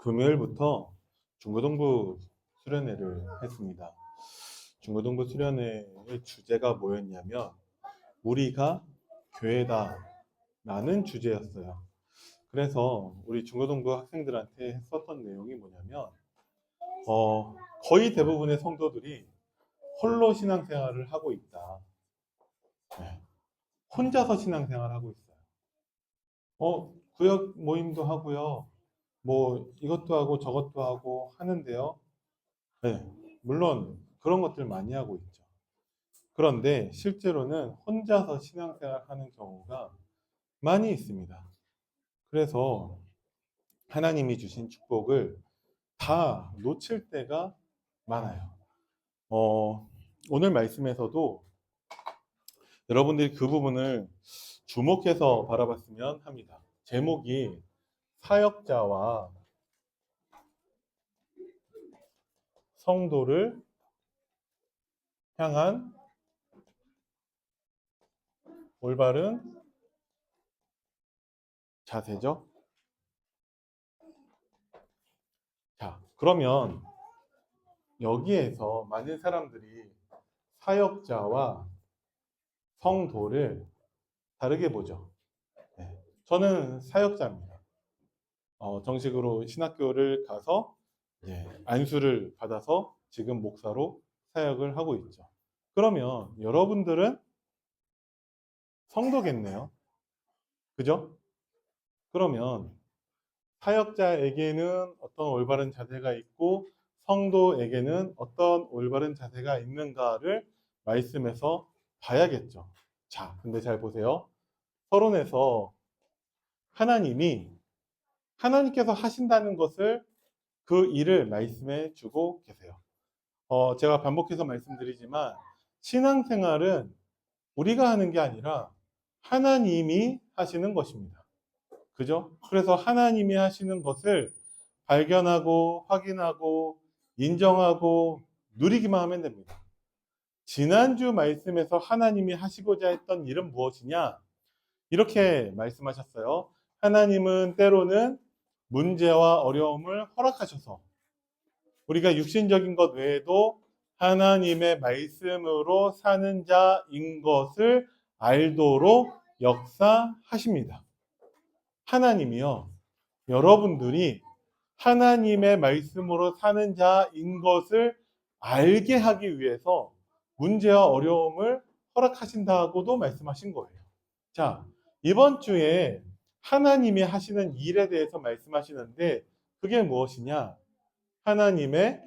금요일부터 중고등부 수련회를 했습니다. 중고등부 수련회의 주제가 뭐였냐면 우리가 교회다 라는 주제였어요. 그래서 우리 중고등부 학생들한테 썼던 내용이 뭐냐면 거의 대부분의 성도들이 홀로 신앙생활을 하고 있다. 네. 혼자서 신앙생활을 하고 있어요. 구역 모임도 하고요. 뭐 이것도 하고 저것도 하고 하는데요. 네, 물론 그런 것들 많이 하고 있죠. 그런데 실제로는 혼자서 신앙생활 하는 경우가 많이 있습니다. 그래서 하나님이 주신 축복을 다 놓칠 때가 많아요. 오늘 말씀에서도 여러분들이 그 부분을 주목해서 바라봤으면 합니다. 제목이 사역자와 성도를 향한 올바른 자세죠. 자, 그러면 여기에서 많은 사람들이 사역자와 성도를 다르게 보죠. 네, 저는 사역자입니다. 정식으로 신학교를 가서 안수를 받아서 지금 목사로 사역을 하고 있죠. 그러면 여러분들은 성도겠네요. 그죠? 그러면 사역자에게는 어떤 올바른 자세가 있고 성도에게는 어떤 올바른 자세가 있는가를 말씀에서 봐야겠죠. 자, 근데 잘 보세요. 서론에서 하나님께서 하신다는 것을 그 일을 말씀해 주고 계세요. 제가 반복해서 말씀드리지만 신앙생활은 우리가 하는 게 아니라 하나님이 하시는 것입니다. 그죠? 그래서 하나님이 하시는 것을 발견하고 확인하고 인정하고 누리기만 하면 됩니다. 지난주 말씀에서 하나님이 하시고자 했던 일은 무엇이냐? 이렇게 말씀하셨어요. 하나님은 때로는 문제와 어려움을 허락하셔서 우리가 육신적인 것 외에도 하나님의 말씀으로 사는 자인 것을 알도록 역사하십니다. 하나님이요, 여러분들이 하나님의 말씀으로 사는 자인 것을 알게 하기 위해서 문제와 어려움을 허락하신다고도 말씀하신 거예요. 자, 이번 주에 하나님이 하시는 일에 대해서 말씀하시는데 그게 무엇이냐? 하나님의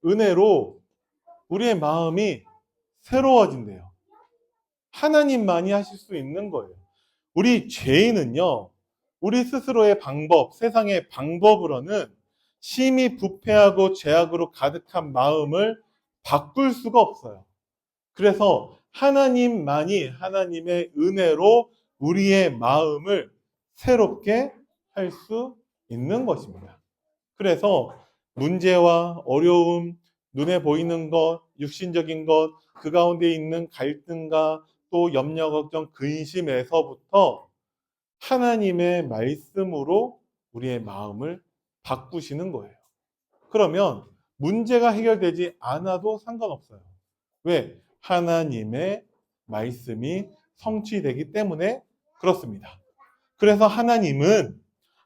은혜로 우리의 마음이 새로워진대요. 하나님만이 하실 수 있는 거예요. 우리 죄인은요, 우리 스스로의 방법, 세상의 방법으로는 심히 부패하고 죄악으로 가득한 마음을 바꿀 수가 없어요. 그래서 하나님만이 하나님의 은혜로 우리의 마음을 새롭게 할 수 있는 것입니다. 그래서 문제와 어려움, 눈에 보이는 것, 육신적인 것, 그 가운데 있는 갈등과 또 염려, 걱정, 근심에서부터 하나님의 말씀으로 우리의 마음을 바꾸시는 거예요. 그러면 문제가 해결되지 않아도 상관없어요. 왜? 하나님의 말씀이 성취되기 때문에 그렇습니다. 그래서 하나님은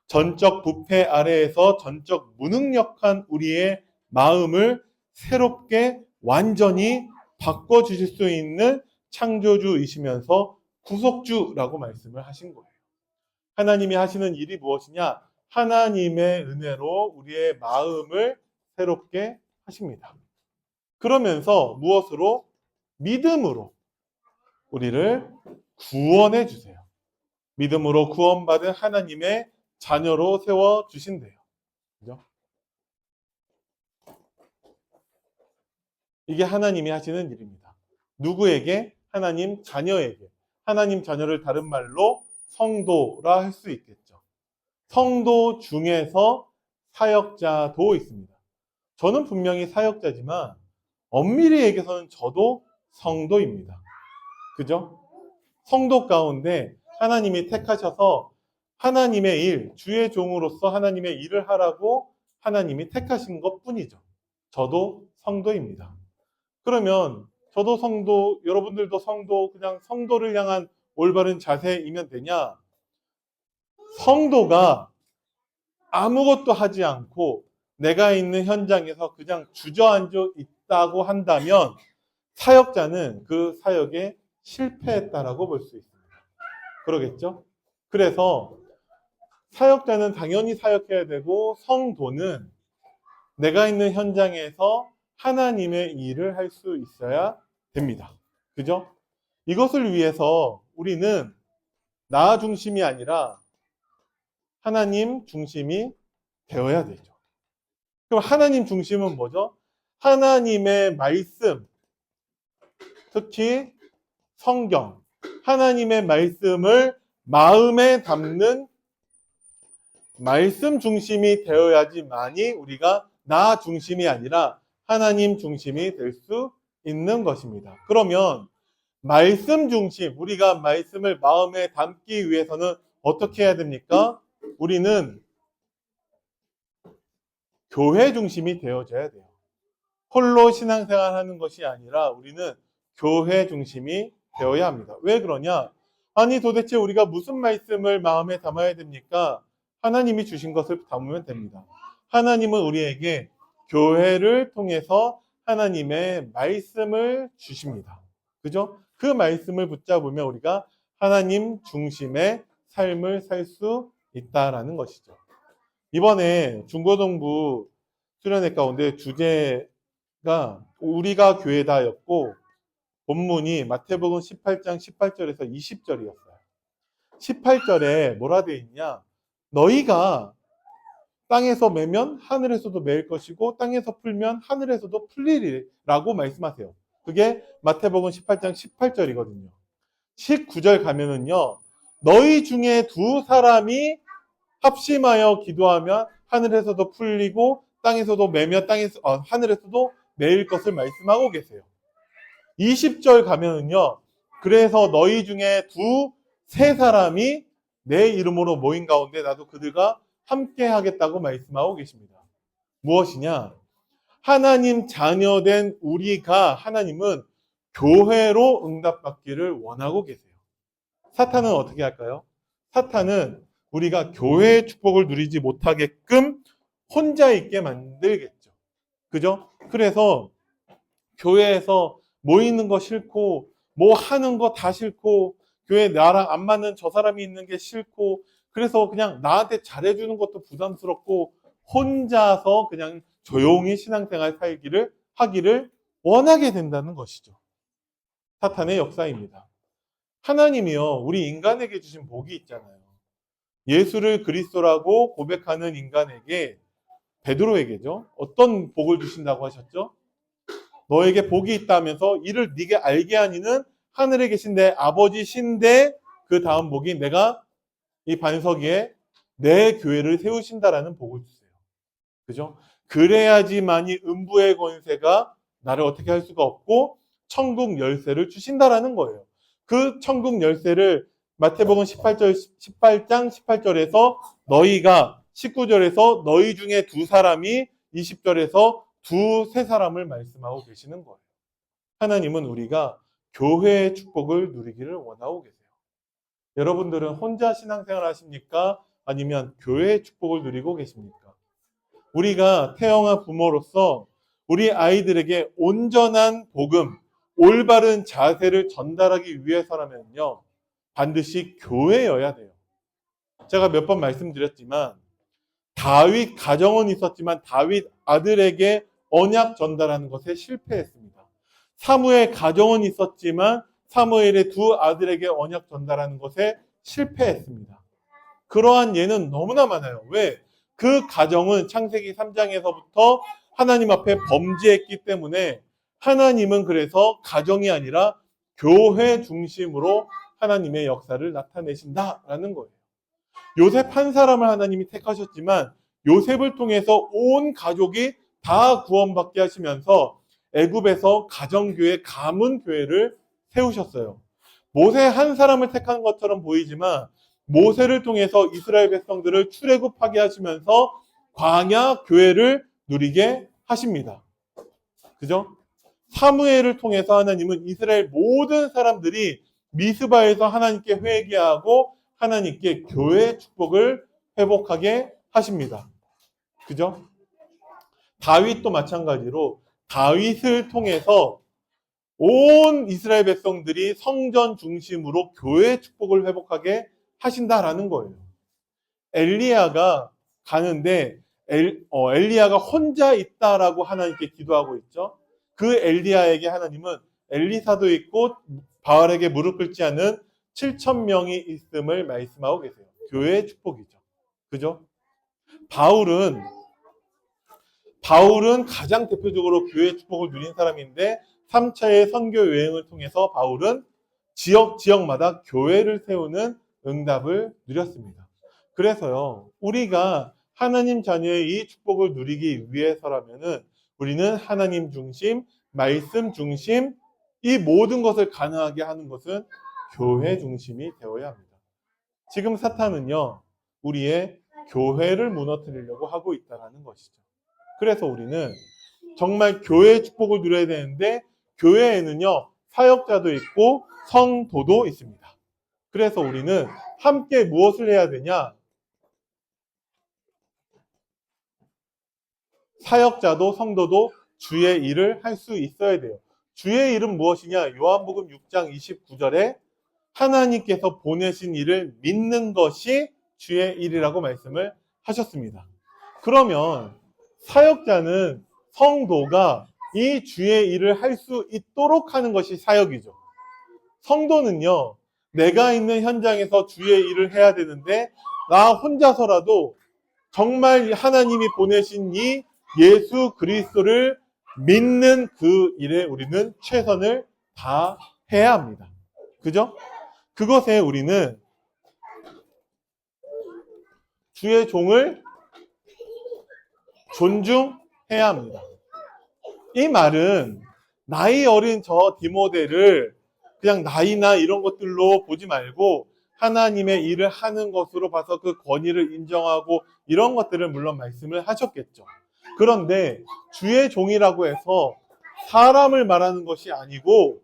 전적 부패 아래에서 전적 무능력한 우리의 마음을 새롭게 완전히 바꿔주실 수 있는 창조주이시면서 구속주라고 말씀을 하신 거예요. 하나님이 하시는 일이 무엇이냐? 하나님의 은혜로 우리의 마음을 새롭게 하십니다. 그러면서 무엇으로? 믿음으로 우리를 구원해 주세요. 믿음으로 구원받은 하나님의 자녀로 세워주신대요. 그죠? 이게 하나님이 하시는 일입니다. 누구에게? 하나님 자녀에게. 하나님 자녀를 다른 말로 성도라 할 수 있겠죠. 성도 중에서 사역자도 있습니다. 저는 분명히 사역자지만 엄밀히 얘기해서는 저도 성도입니다. 그죠? 성도 가운데 하나님이 택하셔서 하나님의 일, 주의 종으로서 하나님의 일을 하라고 하나님이 택하신 것 뿐이죠. 저도 성도입니다. 그러면 저도 성도, 여러분들도 성도, 그냥 성도를 향한 올바른 자세이면 되냐? 성도가 아무것도 하지 않고 내가 있는 현장에서 그냥 주저앉아 있다고 한다면 사역자는 그 사역에 실패했다라고 볼 수 있습니다. 그러겠죠? 그래서 사역자는 당연히 사역해야 되고 성도는 내가 있는 현장에서 하나님의 일을 할 수 있어야 됩니다. 그죠? 이것을 위해서 우리는 나 중심이 아니라 하나님 중심이 되어야 되죠. 그럼 하나님 중심은 뭐죠? 하나님의 말씀, 특히 성경, 하나님의 말씀을 마음에 담는 말씀 중심이 되어야지만이 우리가 나 중심이 아니라 하나님 중심이 될 수 있는 것입니다. 그러면 말씀 중심, 우리가 말씀을 마음에 담기 위해서는 어떻게 해야 됩니까? 우리는 교회 중심이 되어져야 돼요. 홀로 신앙생활 하는 것이 아니라 우리는 교회 중심이 되어야 합니다. 왜 그러냐? 아니 도대체 우리가 무슨 말씀을 마음에 담아야 됩니까? 하나님이 주신 것을 담으면 됩니다. 하나님은 우리에게 교회를 통해서 하나님의 말씀을 주십니다. 그죠? 그 말씀을 붙잡으면 우리가 하나님 중심의 삶을 살 수 있다라는 것이죠. 이번에 중고등부 수련회 가운데 주제가 우리가 교회다였고 본문이 마태복음 18장 18절에서 20절이었어요. 18절에 뭐라 되어 있냐? 너희가 땅에서 매면 하늘에서도 매일 것이고 땅에서 풀면 하늘에서도 풀리리라고 말씀하세요. 그게 마태복음 18장 18절이거든요. 19절 가면은요. 너희 중에 두 사람이 합심하여 기도하면 하늘에서도 풀리고 땅에서도 매면 하늘에서도 매일 것을 말씀하고 계세요. 20절 가면은요. 그래서 너희 중에 세 사람이 내 이름으로 모인 가운데 나도 그들과 함께 하겠다고 말씀하고 계십니다. 무엇이냐? 하나님 자녀된 우리가 하나님은 교회로 응답받기를 원하고 계세요. 사탄은 어떻게 할까요? 사탄은 우리가 교회의 축복을 누리지 못하게끔 혼자 있게 만들겠죠. 그죠? 그래서 교회에서 모이는 거 싫고 뭐 하는 거 다 싫고 교회 나랑 안 맞는 저 사람이 있는 게 싫고 그래서 그냥 나한테 잘해주는 것도 부담스럽고 혼자서 그냥 조용히 신앙생활 하기를 원하게 된다는 것이죠. 사탄의 역사입니다. 하나님이요, 우리 인간에게 주신 복이 있잖아요. 예수를 그리스도라고 고백하는 인간에게, 베드로에게죠, 어떤 복을 주신다고 하셨죠? 너에게 복이 있다면서 이를 네게 알게 하니는 하늘에 계신 내 아버지신데, 그 다음 복이 내가 이 반석 위에 내 교회를 세우신다라는 복을 주세요. 그죠? 그래야지만이 음부의 권세가 나를 어떻게 할 수가 없고 천국 열쇠를 주신다라는 거예요. 그 천국 열쇠를 마태복음 18장 18절에서 너희가 19절에서 너희 중에 두 사람이 20절에서 세 사람을 말씀하고 계시는 거예요. 하나님은 우리가 교회의 축복을 누리기를 원하고 계세요. 여러분들은 혼자 신앙생활 하십니까? 아니면 교회의 축복을 누리고 계십니까? 우리가 태영아 부모로서 우리 아이들에게 온전한 복음, 올바른 자세를 전달하기 위해서라면요, 반드시 교회여야 돼요. 제가 몇 번 말씀드렸지만 다윗 가정은 있었지만 다윗 아들에게 언약 전달하는 것에 실패했습니다. 사무엘 가정은 있었지만 사무엘의 두 아들에게 언약 전달하는 것에 실패했습니다. 그러한 예는 너무나 많아요. 왜? 그 가정은 창세기 3장에서부터 하나님 앞에 범죄했기 때문에 하나님은 그래서 가정이 아니라 교회 중심으로 하나님의 역사를 나타내신다라는 거예요. 요셉 한 사람을 하나님이 택하셨지만 요셉을 통해서 온 가족이 다 구원받게 하시면서 애굽에서 가정교회, 가문교회를 세우셨어요. 모세 한 사람을 택한 것처럼 보이지만 모세를 통해서 이스라엘 백성들을 출애굽하게 하시면서 광야 교회를 누리게 하십니다. 그죠? 사무엘을 통해서 하나님은 이스라엘 모든 사람들이 미스바에서 하나님께 회개하고 하나님께 교회의 축복을 회복하게 하십니다. 그죠? 다윗도 마찬가지로 다윗을 통해서 온 이스라엘 백성들이 성전 중심으로 교회의 축복을 회복하게 하신다라는 거예요. 엘리야가 가는데 엘리야가 혼자 있다라고 하나님께 기도하고 있죠. 그 엘리야에게 하나님은 엘리사도 있고 바알에게 무릎 꿇지 않은 7,000명이 있음을 말씀하고 계세요. 교회의 축복이죠. 그죠? 바울은 가장 대표적으로 교회의 축복을 누린 사람인데 3차의 선교 여행을 통해서 바울은 지역마다 교회를 세우는 응답을 누렸습니다. 그래서요, 우리가 하나님 자녀의 이 축복을 누리기 위해서라면은 우리는 하나님 중심, 말씀 중심, 이 모든 것을 가능하게 하는 것은 교회 중심이 되어야 합니다. 지금 사탄은요, 우리의 교회를 무너뜨리려고 하고 있다는 것이죠. 그래서 우리는 정말 교회의 축복을 누려야 되는데 교회에는요, 사역자도 있고 성도도 있습니다. 그래서 우리는 함께 무엇을 해야 되냐? 사역자도 성도도 주의 일을 할 수 있어야 돼요. 주의 일은 무엇이냐? 요한복음 6장 29절에 하나님께서 보내신 일을 믿는 것이 주의 일이라고 말씀을 하셨습니다. 그러면 사역자는 성도가 이 주의 일을 할 수 있도록 하는 것이 사역이죠. 성도는요, 내가 있는 현장에서 주의 일을 해야 되는데 나 혼자서라도 정말 하나님이 보내신 이 예수 그리스도를 믿는 그 일에 우리는 최선을 다해야 합니다. 그죠? 그것에 우리는 주의 종을 존중해야 합니다. 이 말은 나이 어린 저 디모데를 그냥 나이나 이런 것들로 보지 말고 하나님의 일을 하는 것으로 봐서 그 권위를 인정하고 이런 것들을 물론 말씀을 하셨겠죠. 그런데 주의 종이라고 해서 사람을 말하는 것이 아니고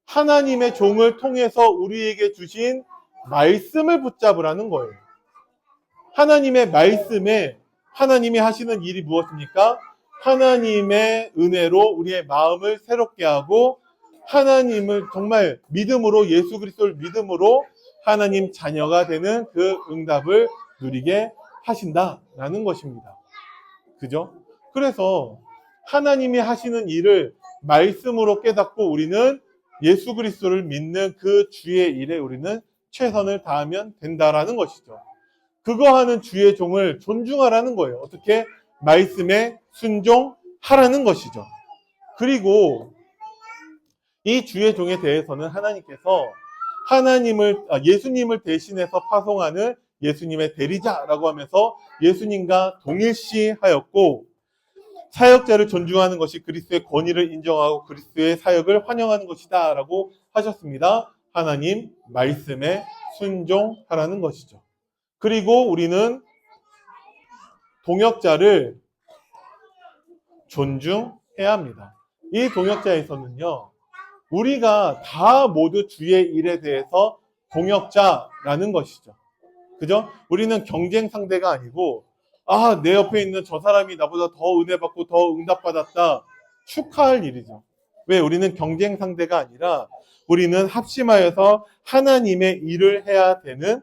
하나님의 종을 통해서 우리에게 주신 말씀을 붙잡으라는 거예요. 하나님의 말씀에 하나님이 하시는 일이 무엇입니까? 하나님의 은혜로 우리의 마음을 새롭게 하고 하나님을 정말 믿음으로 예수 그리스도를 믿음으로 하나님 자녀가 되는 그 응답을 누리게 하신다라는 것입니다. 그죠? 그래서 하나님이 하시는 일을 말씀으로 깨닫고 우리는 예수 그리스도를 믿는 그 주의 일에 우리는 최선을 다하면 된다라는 것이죠. 그거 하는 주의 종을 존중하라는 거예요. 어떻게? 말씀에 순종하라는 것이죠. 그리고 이 주의 종에 대해서는 하나님께서 예수님을 대신해서 파송하는 예수님의 대리자라고 하면서 예수님과 동일시하였고 사역자를 존중하는 것이 그리스도의 권위를 인정하고 그리스도의 사역을 환영하는 것이다 라고 하셨습니다. 하나님 말씀에 순종하라는 것이죠. 그리고 우리는 동역자를 존중해야 합니다. 이 동역자에서는요, 우리가 다 모두 주의 일에 대해서 동역자라는 것이죠. 그죠? 우리는 경쟁 상대가 아니고 내 옆에 있는 저 사람이 나보다 더 은혜 받고 더 응답 받았다. 축하할 일이죠. 왜? 우리는 경쟁 상대가 아니라 우리는 합심하여서 하나님의 일을 해야 되는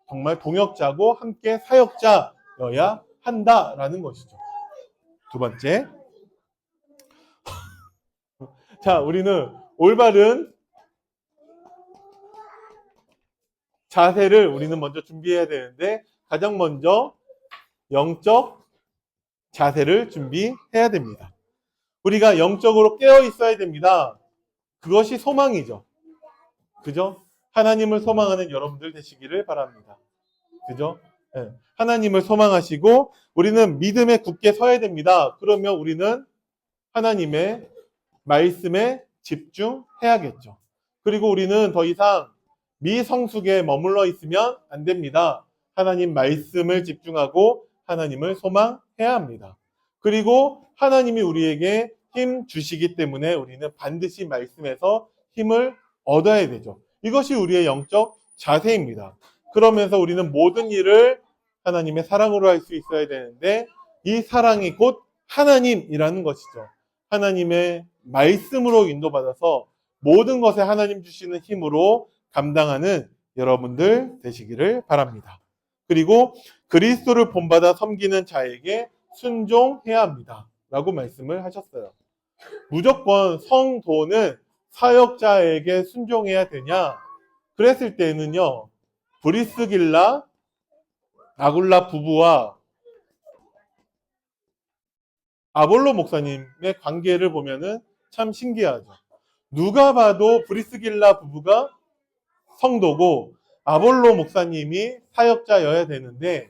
정말 동역자고 함께 사역자여야 한다라는 것이죠. 두 번째. 자, 우리는 올바른 자세를 우리는 먼저 준비해야 되는데 가장 먼저 영적 자세를 준비해야 됩니다. 우리가 영적으로 깨어 있어야 됩니다. 그것이 소망이죠. 그죠? 하나님을 소망하는 여러분들 되시기를 바랍니다. 그죠? 네. 하나님을 소망하시고 우리는 믿음에 굳게 서야 됩니다. 그러면 우리는 하나님의 말씀에 집중해야겠죠. 그리고 우리는 더 이상 미성숙에 머물러 있으면 안 됩니다. 하나님 말씀을 집중하고 하나님을 소망해야 합니다. 그리고 하나님이 우리에게 힘 주시기 때문에 우리는 반드시 말씀에서 힘을 얻어야 되죠. 이것이 우리의 영적 자세입니다. 그러면서 우리는 모든 일을 하나님의 사랑으로 할 수 있어야 되는데 이 사랑이 곧 하나님이라는 것이죠. 하나님의 말씀으로 인도받아서 모든 것에 하나님 주시는 힘으로 감당하는 여러분들 되시기를 바랍니다. 그리고 그리스도를 본받아 섬기는 자에게 순종해야 합니다. 라고 말씀을 하셨어요. 무조건 성도는 사역자에게 순종해야 되냐? 그랬을 때는요, 브리스길라, 아굴라 부부와 아볼로 목사님의 관계를 보면은 참 신기하죠. 누가 봐도 브리스길라 부부가 성도고 아볼로 목사님이 사역자여야 되는데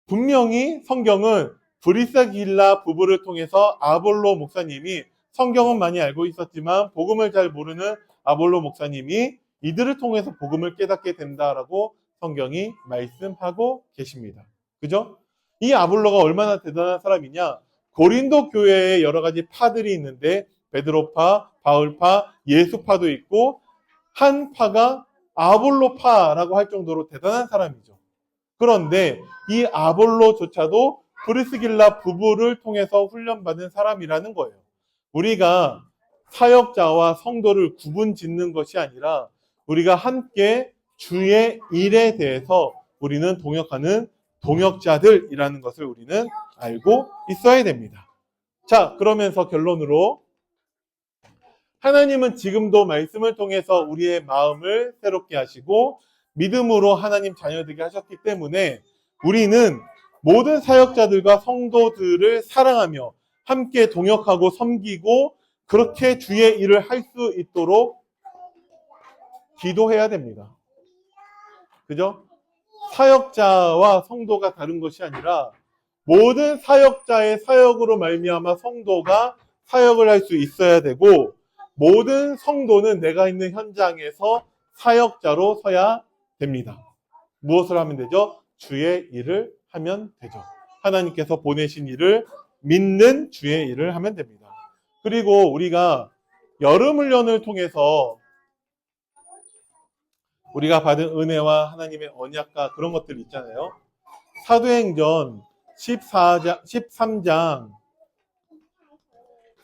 분명히 성경은 브리스길라 부부를 통해서 아볼로 목사님이 성경은 많이 알고 있었지만 복음을 잘 모르는 아볼로 목사님이 이들을 통해서 복음을 깨닫게 된다라고 성경이 말씀하고 계십니다. 그죠? 이 아볼로가 얼마나 대단한 사람이냐? 고린도 교회에 여러 가지 파들이 있는데 베드로파, 바울파, 예수파도 있고 한 파가 아볼로파라고 할 정도로 대단한 사람이죠. 그런데 이 아볼로조차도 브리스길라 부부를 통해서 훈련받은 사람이라는 거예요. 우리가 사역자와 성도를 구분 짓는 것이 아니라 우리가 함께 주의 일에 대해서 우리는 동역하는 동역자들이라는 것을 우리는 알고 있어야 됩니다. 자, 그러면서 결론으로 하나님은 지금도 말씀을 통해서 우리의 마음을 새롭게 하시고 믿음으로 하나님 자녀되게 하셨기 때문에 우리는 모든 사역자들과 성도들을 사랑하며 함께 동역하고 섬기고 그렇게 주의 일을 할 수 있도록 기도해야 됩니다. 그죠? 사역자와 성도가 다른 것이 아니라 모든 사역자의 사역으로 말미암아 성도가 사역을 할 수 있어야 되고 모든 성도는 내가 있는 현장에서 사역자로 서야 됩니다. 무엇을 하면 되죠? 주의 일을 하면 되죠. 하나님께서 보내신 일을 믿는 주의 일을 하면 됩니다. 그리고 우리가 여름 훈련을 통해서 우리가 받은 은혜와 하나님의 언약과 그런 것들 있잖아요. 사도행전 13장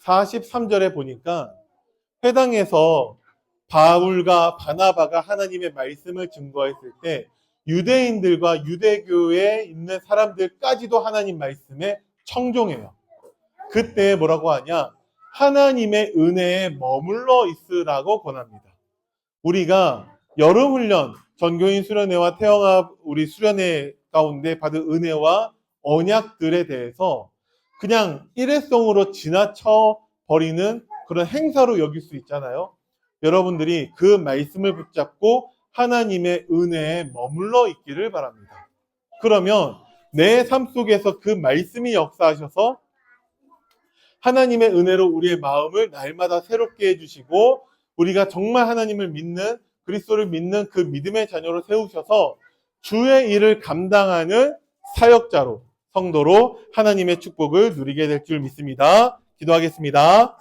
43절에 보니까 회당에서 바울과 바나바가 하나님의 말씀을 증거했을 때 유대인들과 유대교에 있는 사람들까지도 하나님 말씀에 청종해요. 그때 뭐라고 하냐? 하나님의 은혜에 머물러 있으라고 권합니다. 우리가 여름훈련, 전교인 수련회와 태영합 우리 수련회 가운데 받은 은혜와 언약들에 대해서 그냥 일회성으로 지나쳐 버리는 그런 행사로 여길 수 있잖아요. 여러분들이 그 말씀을 붙잡고 하나님의 은혜에 머물러 있기를 바랍니다. 그러면 내 삶 속에서 그 말씀이 역사하셔서 하나님의 은혜로 우리의 마음을 날마다 새롭게 해주시고 우리가 정말 하나님을 믿는 그리스도를 믿는 그 믿음의 자녀로 세우셔서 주의 일을 감당하는 사역자로 성도로 하나님의 축복을 누리게 될 줄 믿습니다. 기도하겠습니다.